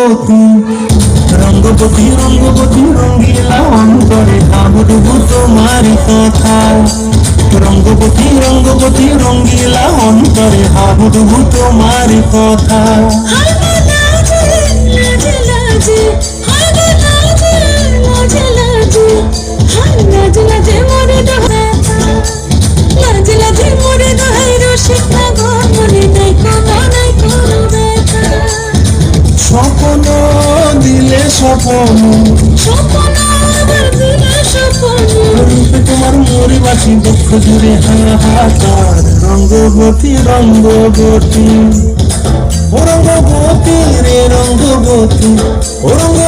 রঙ্গবতী রঙ্গবতী রঙ্গবতী রঙ্গিলা অন্তরে ভাবুডুবু তোমারি কথা। রঙ্গবতী রঙ্গবতী রঙ্গিলা অন্তরে ভাবুডুবু তোমারি কথা। স্বপ্ন দিলে স্বপ্ন রূপে তোমার মরিবাসী দুঃখ জুড়ে হাহাকার। রঙ্গবতী রঙ্গবতী ও রঙ্গবতী রে রঙ্গবতী ও রঙ্গ